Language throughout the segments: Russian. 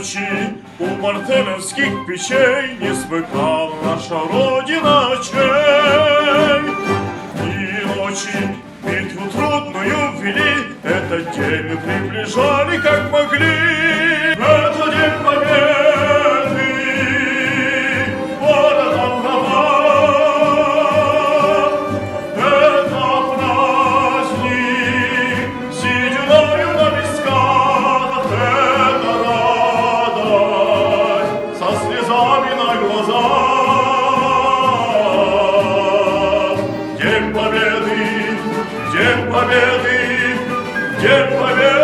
ночи у мартеновских печей не смыкала наша Родина чей. И ночи битву трудную вели, этот день мы приближали как могли. Это день победы, городом права. Это праздник, сединою на висках. Это радость со слезами на глазах. День победы, день победы, день победы.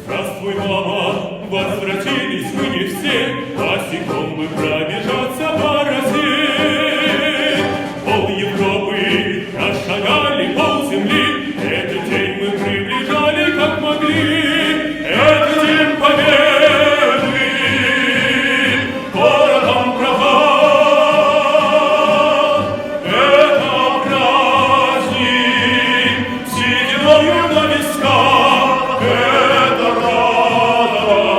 Здравствуй, мама, возвратились мы не все, босиком мы пробежаться по росе. Пол Европы прошагали, пол земли, этот день мы приближали как могли. Это день победы, городом права. Это праздник, сединою на висках. Это радость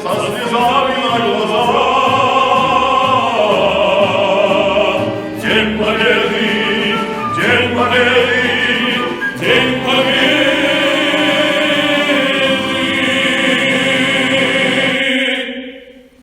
со слезами на глазах. День победы, день победы, день победы.